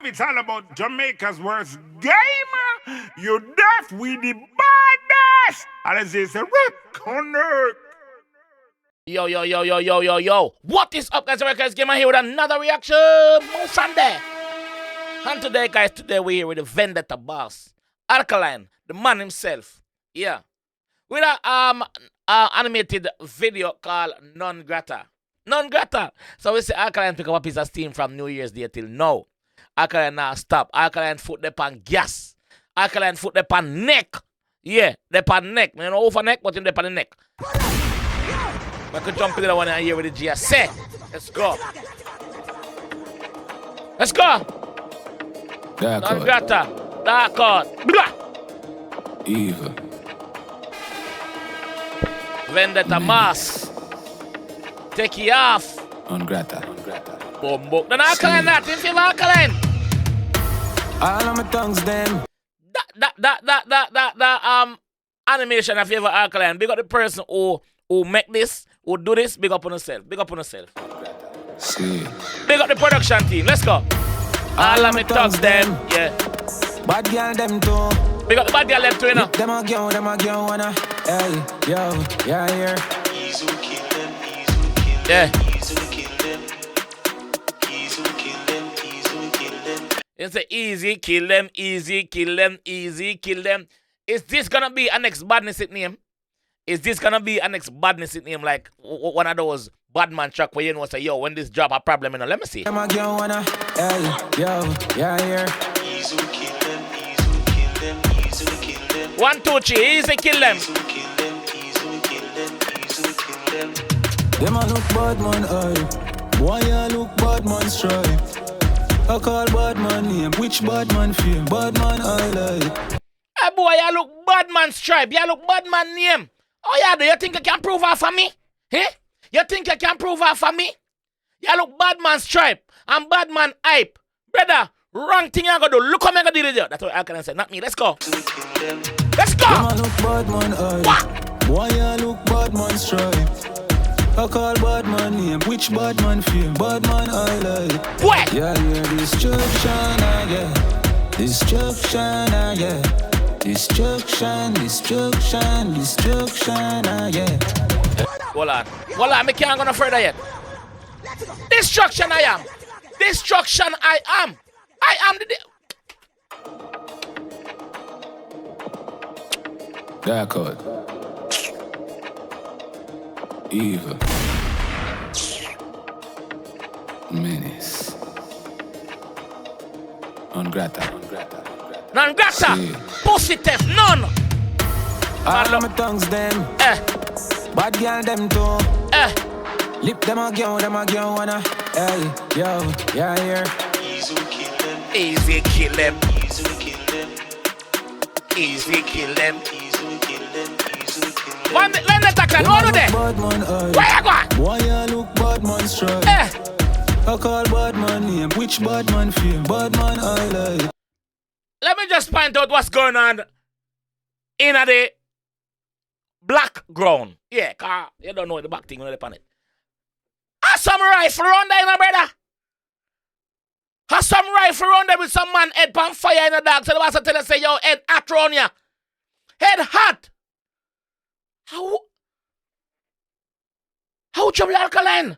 it's all about Jamaica's worst game. You deaf, we the baddest. And as they say, connect. Yo. What is up, guys? JAMAICA'S Gamer here with another reaction. Move from there. And today, guys, we're here with the vendetta boss, Alkaline, the man himself. Yeah. With a animated video called Grata. Grata. So we say Alkaline pick up a piece of steam from New Year's Day till now. Alkaline now stop. Alkaline foot the pan gas. Alkaline foot the pan neck. Yeah, the pan neck. You know over neck, but in the pan neck. I could jump in the one here with the GS. Let's go. Let's go. Grata. Dark out. Evil. Vendetta mask. Take it off. On Grata. Boom. Then Alkaline that. In favor Alkaline. All of my tongues them. That animation in favor Alkaline. Big up the person who make this, who do this. Big up on yourself. Big up on yourself. See. Big up the production team. Let's go. All of my thugs them. Yeah. Bad girl them too. Big up the bad girl them too, you know. Them a girl wanna. Hey, yo, yeah, here. Yeah. It's a easy kill them, easy kill them, easy kill them. Is this gonna be a next badness it name? Is this gonna be a next badness it name like one of those badman track where you know say yo when this drop a problem, you know? Let me see. Them a girl wanna. Hey, yo, yeah, here. 1, 2, 3, easy kill them. Them a look bad man eye. Boy a look bad man stripe. I call bad man name. Which bad man fame? Bad man I like. Hey boy, you look bad man stripe. You look bad man name. Oh yeah, do you think you can prove her for me? Eh? You think you can prove her for me? You look bad man stripe and bad man hype. Brother, wrong thing you gonna do. Look how me gonna deal with you. That's what I can say. Not me. Let's go. Let's go. Them a look bad man eye. What? Boy a look bad man stripe. I call bad man name. Which bad man fame? Bad man I like. What? Yeah, destruction, yeah. Destruction, yeah. Destruction, yeah. Hold on, I can't go no further yet. Destruction I am. Destruction I am. I am the... Dark out. Evil. Menace. On Grata. None Grata. Pussy theft. None. All of my tongues them. Bad girl them too. Lip them a girl wanna. Hey, yo, yeah, here. Easy kill them. Easy kill them. One attack and one of them. Where you going? Boy, I look bad man strike. I call bad man name. Which bad man fame? Bad man I like. Let me just point out what's going on in the black ground. Yeah, cause you don't know the back thing on the planet. Have some rifle around there, brother. Have some rifle around there with some man head pan fire in the dark. So the boss tell us say yo head hot around ya. Head hot. How trouble Alkaline?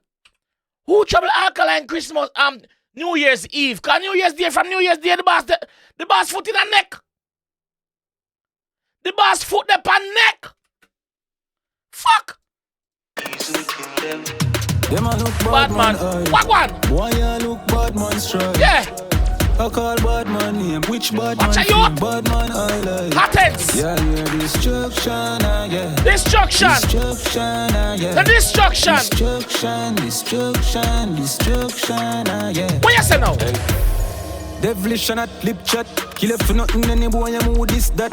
Who trouble Alkaline Christmas New Year's Eve? Cause New Year's Day from New Year's Day the boss foot in the neck. The boss foot up on neck. Fuck. Them a look bad man. What one? Boy a look bad man strike. Yeah. I call bad man name. Which bad Watch man you. Bad man I like. Patents. Yeah, destruction, yeah. Destruction. Destruction, yeah. The destruction. Destruction, yeah. What you say now? Devilish and a lip chat. Kill it for nothing, any boy you move this, that.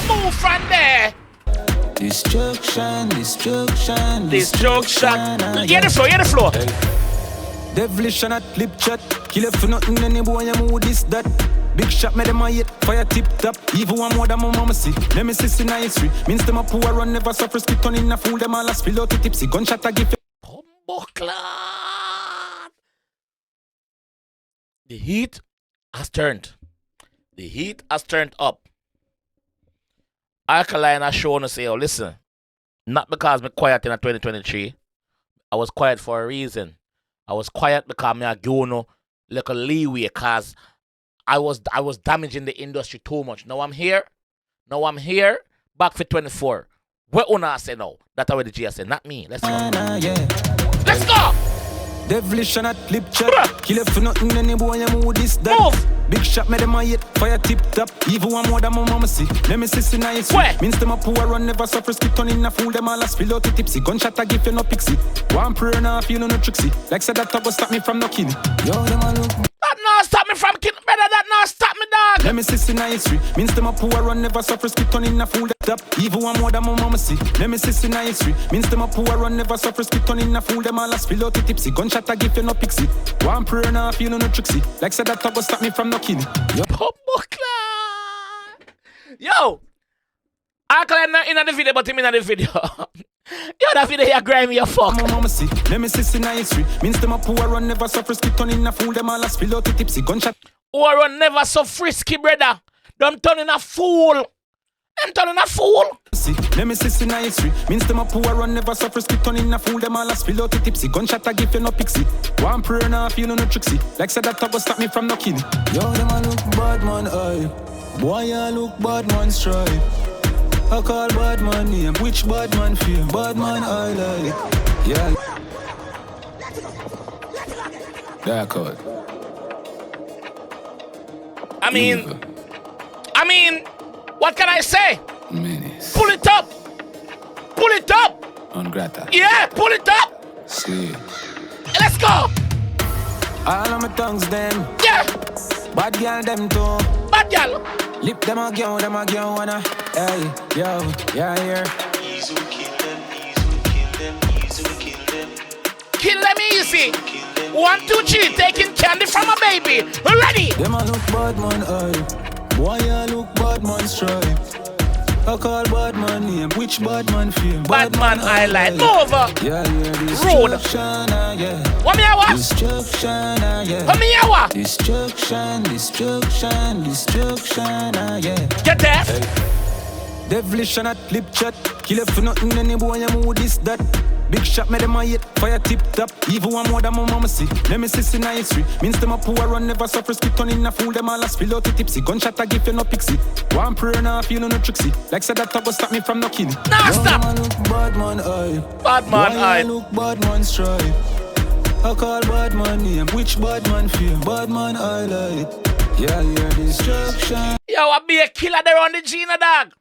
Move from there. Destruction. Hear the floor. Devilish and a lip chat. Kill it for nothing, any boy you move this, that. Big shot, me them a hit, fire tip top. Even one more than my mama see. Let me see in a history. Means them a poor run, never suffer, spit on in a fool, them all a spill out the tipsy. Gunshot a give. Buckler. The heat has turned. The heat has turned up. Alkaline has shown us, oh, listen, not because I'm quiet in 2023. I was quiet for a reason. I was quiet because I give no little leeway because I was damaging the industry too much. Now I'm here. Back for 24. What Una say now? That's what the G say, not me. Let's go. Let's go! Devilish and at lip chat. Kill it for nothing, any boy, you move this, that. Move! Big shot, made them hit, fire tip top. Even one more than my mama see. Let me see nice. Means them a poor run, never suffer, skip turn in a fool, them all a spill out the tipsy. Gunshot I give you no pixie. One prayer now, feel no tricksy. Like said that talk will stop me from no killing. Yo, them a look. That now stop me from killing. Better that now stop me, dog. Let me see nice. Means them a poor run, never suffer, skip turn in a fool, top. Even one more than my mama see. Let me see nice. Means them a poor run, never suffer, skip turn in a fool, them all a spill out the tipsy. Gunshot I give you no pixie. One prayer now, feel no tricksy. Like said that talk will stop me from no killing. Yo, Alkaline not in the video, but him in the video. Yo, that video here grimy your fuck. Mama see, let me see nice. Means them a poor run, never so frisky, turn in a fool, them all a spill out the tipsy. Gunshot. Poor run, never so frisky, brother. Don't turn in a fool. Them turn in a fool. See, let me see nice. Means them a poor run, never so frisky, turn in a fool, them all a spill out the tipsy. Gunshot I give you no pixie. One prayer now, feel no tricksy. Like said that talk will stop me from no killing. Yo, them a look bad man, eye. Boy, I look bad man stripe. I call bad man name. Which bad man feel? Bad man I like. Yeah. Dark out. I mean, what can I say? Menace. Pull it up. Pull it up. On Grata. Yeah, pull it up. See. Let's go. All of my tongues them. Yeah. Bad girl them too. Bad girl. Lip them a girl wanna. Hey, yo, yeah, here. Easy, kill them, easy, kill them. Kill them easy. 1, 2, 3, taking candy from a baby. Ready? Them a look bad man eye. Boy, I look bad man stripe. I call bad man name. Which bad man feel? Bad man highlight. Move. Yeah, Road. Destruction, yeah. What me a what? Destruction, yeah. What me a what? Destruction, yeah. Get there. Devilish and at lip chat. Kill it for nothing, any boy, you move this, that. Big shot, made them hit, fire tip top. Even one more than my mama see. Let me see nice. Means them a poor run, never suffer, skip turn in a fool, them all a spill out the tipsy. Gunshot I give you no pixie. One prayer now, feel no tricksy. Like said that talk will stop me from no killing. Nah, stop. I look bad man eye. Bad man eye. I look bad man stripe. I call bad man name. Which bad man feel? Bad man highlight. Yeah, destruction. Yo, I be a killer there on the Gina, dog.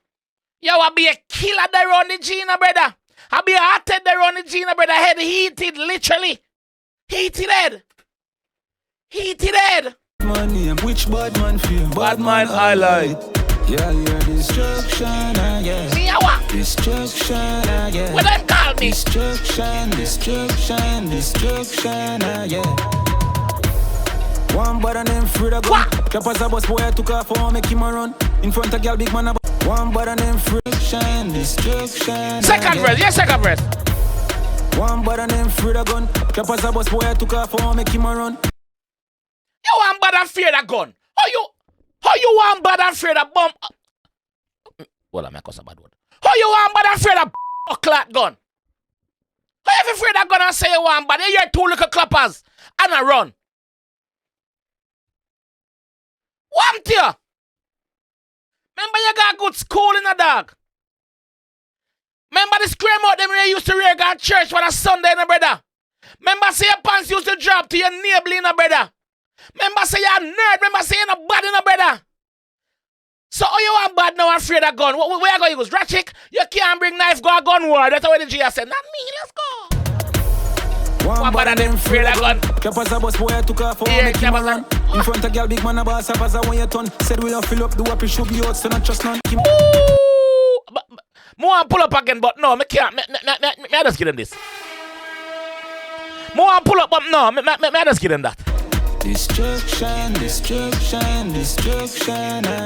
Yo, I be a killer there on the Gina, brother. I be a hothead there on the Gina, brother. Head heated, literally. Heated head. Heated head. Man name. Which bad man feel? Bad man highlight. Yeah, destruction, yeah. Me a what? Destruction, yeah. What them call me? Destruction, yeah. One bad and them free the gun. Clappers a bus boy I took off for make him a run. In front of girl big man a one bad and them friction, destruction. Second verse, yeah, second verse. One bad and them free the gun. Clappers a bus boy I took off for make him a run. You want bad and fear the gun? How you want bad and fear the bomb? Well, I'm a bad word. How you want bad and fear the clock gun? How you fear that gun and say you want bad? You hear two little clappers and a run. One tear. Remember you got good school in the dog. Remember the scream out them when you used to rear God church for a Sunday in a brother. Remember say your pants used to drop to your navel in a brother. Remember say you're a nerd. Remember say you're not bad in a brother. So how you want bad now and afraid of gun? Where you going to use? Ratchet? You can't bring knife, go a gun war. That's what the G said. Not me, let's go. One bad and them afraid of gun. Clappers a bus boy I took off for make him a run. In front of girl big man a boss up as a when you turn. Said we'll fill up the wappy should be out so not just none. More pull up again, but no, me can't. Me just give them this. More pull up, but no, me just give them that. Destruction,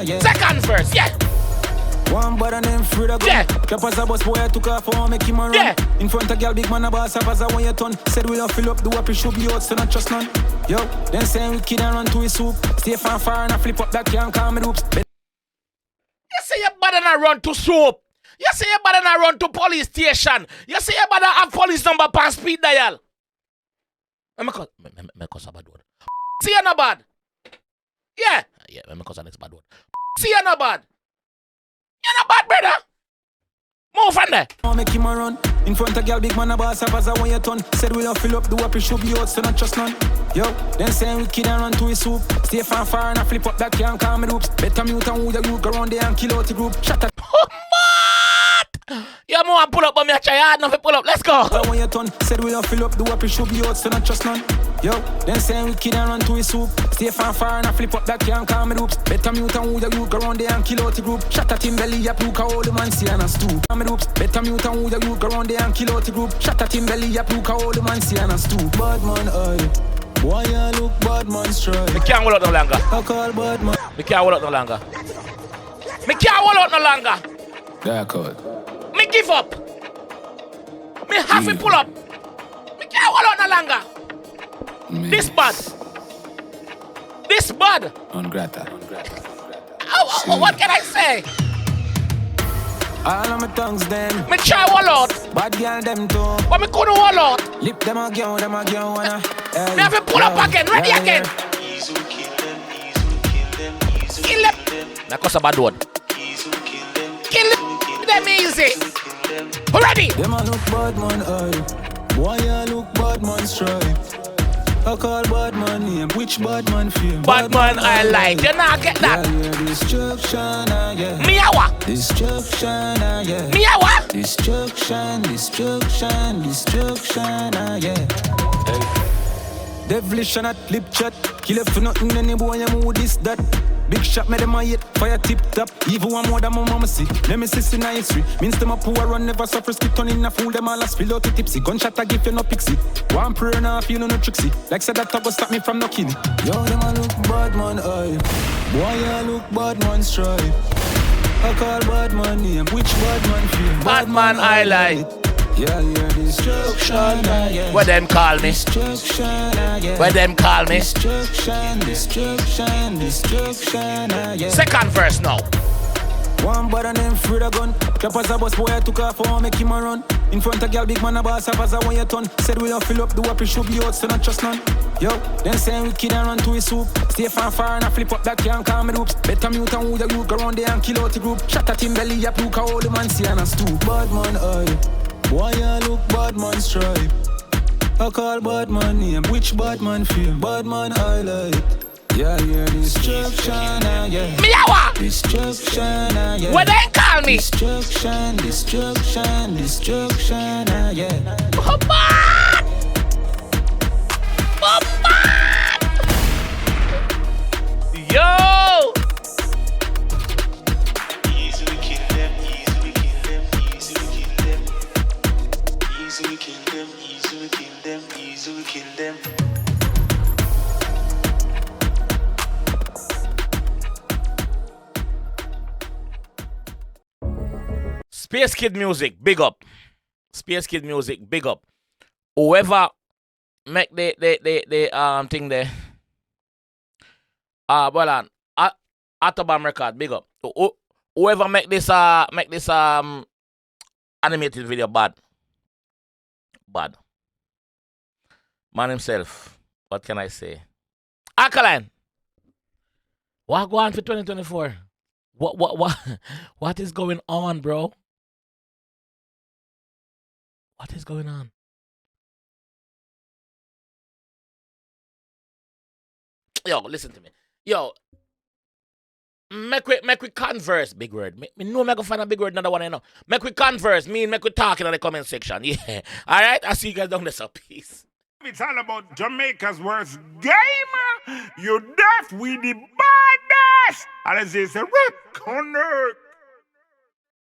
yeah. Second verse, yeah. One bad and them free to go. Yeah. Drop as a bus boy, I took off for make him a run. Yeah. In front of girl, big man, a boss up as a 1 year ton. Said we don't fill up the wappy should be out, so not trust none. Yo, then saying we kid and run to his soup. Stay fan far and I flip up that can't call me oops. You say you better not run to soap. You say you better not run to police station. You say you better have police number per speed dial. Me cause a bad word. See you not bad. Yeah. Yeah, me cause a next bad word. See you not bad. You're not bad, brother. Move from there. Make him a run. In front of girl, big man, a boss up as a 1 year ton. Said we don't fill up the wappy should be out, so not trust none. Yo, then saying we kid and run to his soup. Stay fan far and I flip up that can't call me oops. Better mute and who you go around there and kill out the group. Shut up. You more pull up, but me a try hard enough to pull up. Let's go. So when you turn, said we don't fill up the wappy should be out, so not trust none. Yo, then saying we kid and run to his soup. Stay fan far and I flip up that can't call me oops. Better mute and who you go around there and kill out the group. Shut at him belly up, look all the man see and a stew. Call me oops. Better mute and who you go around there and kill out the group. Shut at him belly up, look all the man see and a stew. Bad man, boy, you look bad man strike. Me can't hold out no longer. I call bad man. Me can't hold out no longer. Me can't hold out no longer. Dark out. Me give up. Me have to pull up. Me can't hold out no longer. This bad. This bad. On Grata. What can I say? All of my tongues them. Me try hold out. Bad girl them too. But me couldn't hold out. Lip them again, wanna. Me have to pull up again. Ready again. He's who kill them, he's who kill them, he's who Kill them. That was a bad word. He's who kill them, Kill them easy. kill them. Ready. Them a look bad man eye. Boy you look bad man stripe. I call bad man name. Which bad man feel? Bad man I like. You not get that. Yeah, destruction, yeah. Me a what? Destruction, yeah. Me a what? Destruction, yeah. Devilish and at lip chat. Kill it for nothing, any boy you move this, that. Big shot, me them a hit, fire tip top. Even one more than my mama see. Let me see in history. Means them a poor run, never suffer, skip turn in a fool, them all a spill out the tipsy. Gunshot I give you no pixie. One prayer now, feel no tricksy. Like said that go stop me from no killing. Yo, them a look bad man eye. Boy, you look bad man stripe. I call bad man name. Which bad man feel? Bad man I like. Yeah, destruction, yeah. What them call me? Destruction, yeah. What them call me? Destruction, yeah. Second verse now. One bad and them free the gun. Drop as a bus boy, I took off for make him a run. In front of girl, big man, a boss up as a 1 year ton. Said we don't fill up the wappy should be out, so not trust none. Yo, then saying we kid and run to his soup. Stay fan far and I flip up that can't call me oops. Better mute and who you go around there and kill out the group. Shut at him belly up, look all the man see and a stew. Bad man eye. Boy, you look bad man stripe. I call bad man name. Which bad man feel? Bad man highlight. Yeah, destruction, yeah. Me a what? Destruction, yeah. What them call me? Destruction, yeah. Bombard! Bombard! Yo! He's who kill them, he's who kill them, he's who kill them. He's who kill them, he's who kill them, he's who kill them. Space Kid Music, big up. Space Kid Music, big up. Whoever make the thing there. Well on. Autobahn record, big up. Whoever make this animated video bad. Man himself. What can I say? Alkaline. What go on for 2024? What is going on, bro? What is going on? Yo, listen to me. Yo, make we converse, big word. Me know me go find a big word, another one I know. Make we converse, make we talk in the comment section. Yeah. Alright, I'll see you guys down there, so peace. It's all about Jamaica's worst gamer. You deaf with the baddest. And it's a rip connect.